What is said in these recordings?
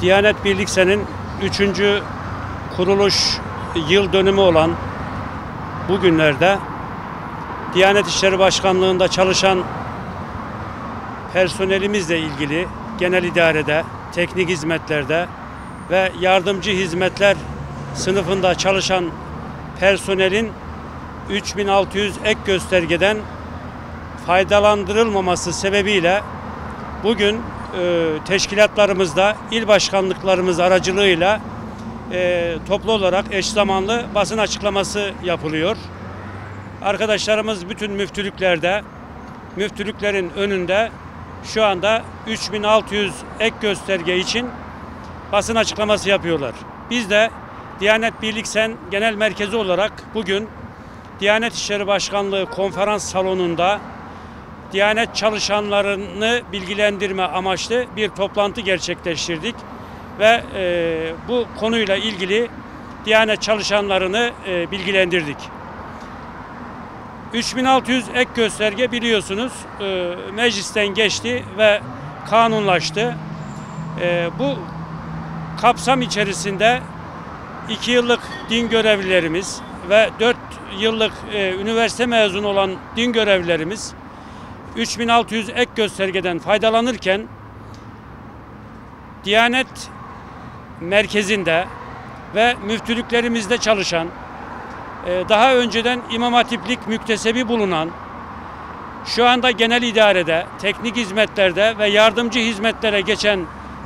Diyanet Birliksel'in 3. kuruluş yıl dönümü olan bu günlerde Diyanet İşleri Başkanlığı'nda çalışan personelimizle ilgili genel idarede, teknik hizmetlerde ve yardımcı hizmetler sınıfında çalışan personelin 3600 ek göstergeden faydalandırılmaması sebebiyle bugün teşkilatlarımızda, il başkanlıklarımız aracılığıyla toplu olarak eş zamanlı basın açıklaması yapılıyor. Arkadaşlarımız bütün müftülüklerde, müftülüklerin önünde şu anda 3600 ek gösterge için basın açıklaması yapıyorlar. Biz de Diyanet Birliksel Genel Merkezi olarak bugün Diyanet İşleri Başkanlığı konferans salonunda Diyanet çalışanlarını bilgilendirme amaçlı bir toplantı gerçekleştirdik ve bu konuyla ilgili Diyanet çalışanlarını bilgilendirdik. 3600 ek gösterge biliyorsunuz meclisten geçti ve kanunlaştı. Bu kapsam içerisinde 2 yıllık din görevlilerimiz ve 4 yıllık üniversite mezunu olan din görevlilerimiz 3600 ek göstergeden faydalanırken Diyanet merkezinde ve müftülüklerimizde çalışan, daha önceden İmam Hatiplik müktesebi bulunan, şu anda genel idarede, teknik hizmetlerde ve yardımcı hizmetlere geçen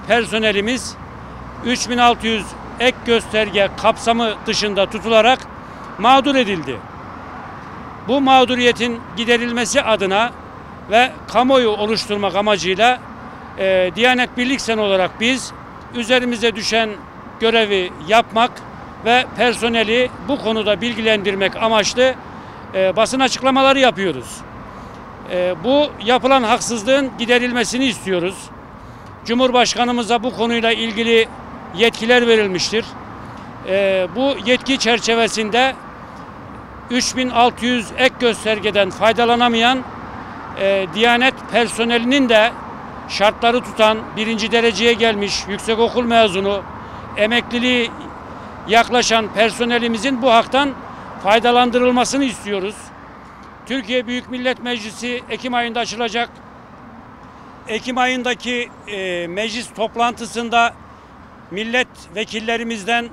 personelimiz 3600 ek gösterge kapsamı dışında tutularak mağdur edildi. Bu mağduriyetin giderilmesi adına ve kamuoyu oluşturmak amacıyla Diyanet Birliksel olarak biz üzerimize düşen görevi yapmak ve personeli bu konuda bilgilendirmek amaçlı basın açıklamaları yapıyoruz. Bu yapılan haksızlığın giderilmesini istiyoruz. Cumhurbaşkanımıza bu konuyla ilgili yetkiler verilmiştir. Bu yetki çerçevesinde 3600 ek göstergeden faydalanamayan Diyanet personelinin de şartları tutan, 1. dereceye gelmiş, yüksekokul mezunu, emekliliği yaklaşan personelimizin bu haktan faydalandırılmasını istiyoruz. Türkiye Büyük Millet Meclisi Ekim ayında açılacak. Ekim ayındaki meclis toplantısında milletvekillerimizden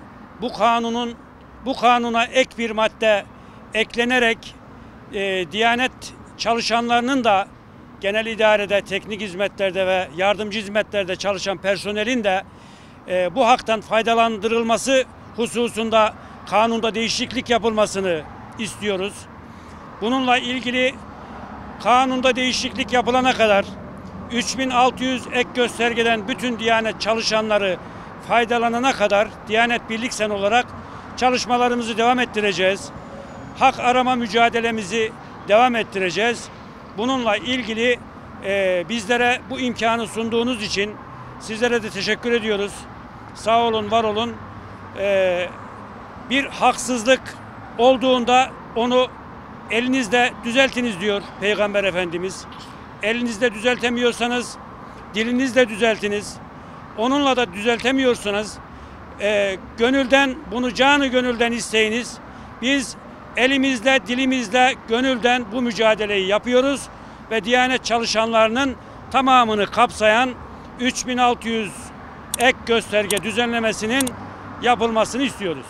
bu kanuna ek bir madde eklenerek Diyanet çalışanlarının da genel idarede, teknik hizmetlerde ve yardımcı hizmetlerde çalışan personelin de bu haktan faydalandırılması hususunda kanunda değişiklik yapılmasını istiyoruz. Bununla ilgili kanunda değişiklik yapılana kadar 3600 ek göstergeden bütün Diyanet çalışanları faydalanana kadar Diyanet Birliksel olarak çalışmalarımızı devam ettireceğiz. Hak arama mücadelemizi devam ettireceğiz. Bununla ilgili bizlere bu imkanı sunduğunuz için sizlere de teşekkür ediyoruz. Sağ olun, var olun. Bir haksızlık olduğunda onu elinizde düzeltiniz diyor Peygamber Efendimiz. Elinizde düzeltemiyorsanız dilinizle düzeltiniz. Onunla da düzeltemiyorsanız gönülden, bunu canı gönülden isteyiniz. Biz elimizle, dilimizle, gönülden bu mücadeleyi yapıyoruz ve Diyanet çalışanlarının tamamını kapsayan 3600 ek gösterge düzenlemesinin yapılmasını istiyoruz.